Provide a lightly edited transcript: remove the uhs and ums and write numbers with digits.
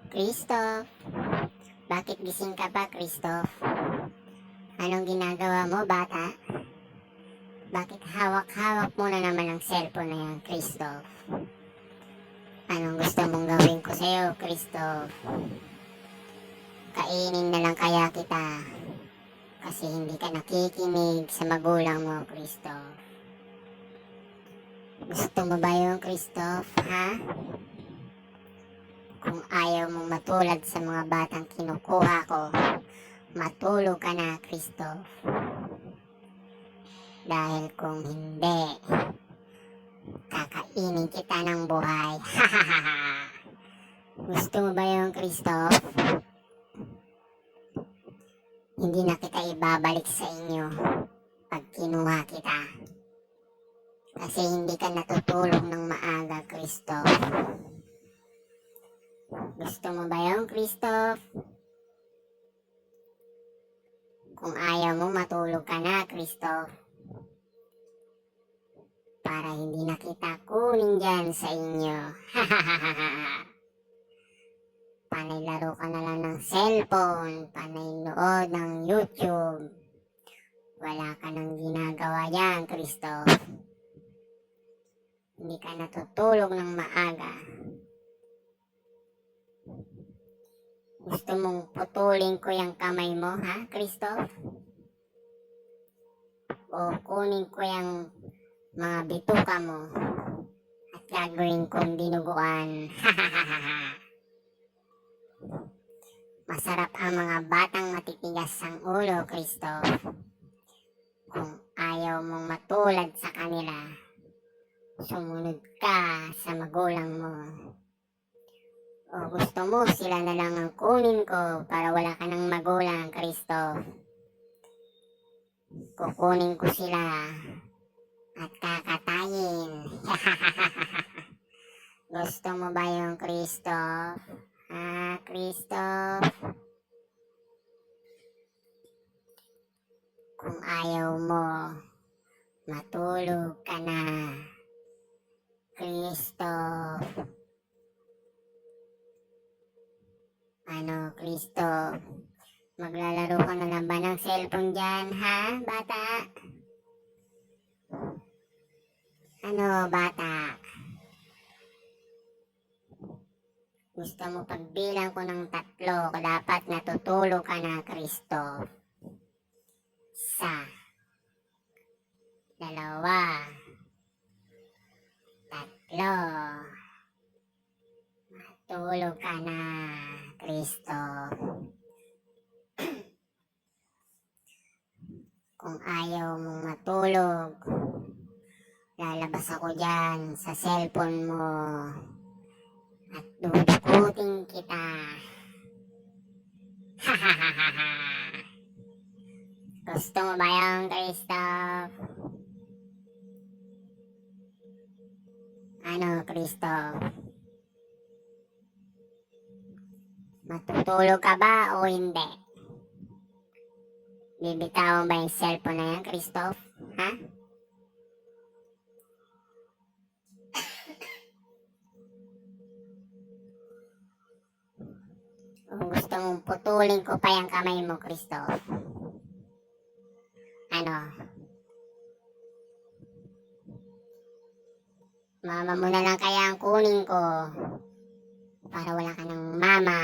Christoph, bakit gising ka pa, Christoph? Anong ginagawa mo, bata? Bakit hawak-hawak mo na naman ang cellphone na yan, Christoph? Anong gusto mong gawin ko sa'yo, Christoph? Kainin na lang kaya kita kasi hindi ka nakikinig sa magulang mo, Christoph. Gusto mo ba yun, Christoph, ha? Kung ayaw mong matulad sa mga batang kinukuha ko, matulog ka na, Christoph. Dahil kung hindi, kakainin kita ng buhay. Gusto mo ba yun, Christoph? Hindi na kita ibabalik sa inyo pag kinuha kita. Kasi hindi ka natutulog ng maaga, Christoph. Gusto mo ba yun, Christoph? Kung ayaw mo, matulog ka na, Christoph. Para hindi na kita kunin dyan sa inyo. Panay laro ka na lang ng cellphone, panay nood ng YouTube. Wala ka nang ginagawa yan, Christoph. Hindi ka natutulog ng maaga. Gusto mong putulin ko yung kamay mo, ha, Christoph? O kunin ko yung mga bituka mo at gagawin kong dinuguan. Masarap ang mga batang matitigas ang ulo, Christoph. Kung ayaw mong matulad sa kanila, sumunod ka sa magulang mo. O gusto mo sila na lang ang kunin ko para wala ka ng magulang, Christoph. Kukunin ko sila at kakatayin. Gusto mo ba yung Christoph? Ha, Christoph? Kung ayaw mo, matulog ka na, Christoph. Ano, Christoph? Maglalaro ka na lang ba ng cellphone dyan, ha, bata? Ano, bata? Gusto mo pagbilang ko ng 3, dapat natutulog ka na, Christoph. 1, 2, 3. Matulog ka na, Christoph. Kung ayaw mong matulog, lalabas ako dyan sa cellphone mo at dudukutin kita. Gusto mo ba yung Christoph? Ano, Christoph? Matutulog ka ba o hindi? Bibitawan ba yung cellphone na yan, Christoph? Ha? O gusto mong putulin ko pa yung kamay mo, Christoph? Ano? Mama mo na lang kaya ang kunin ko para wala ka ng mama.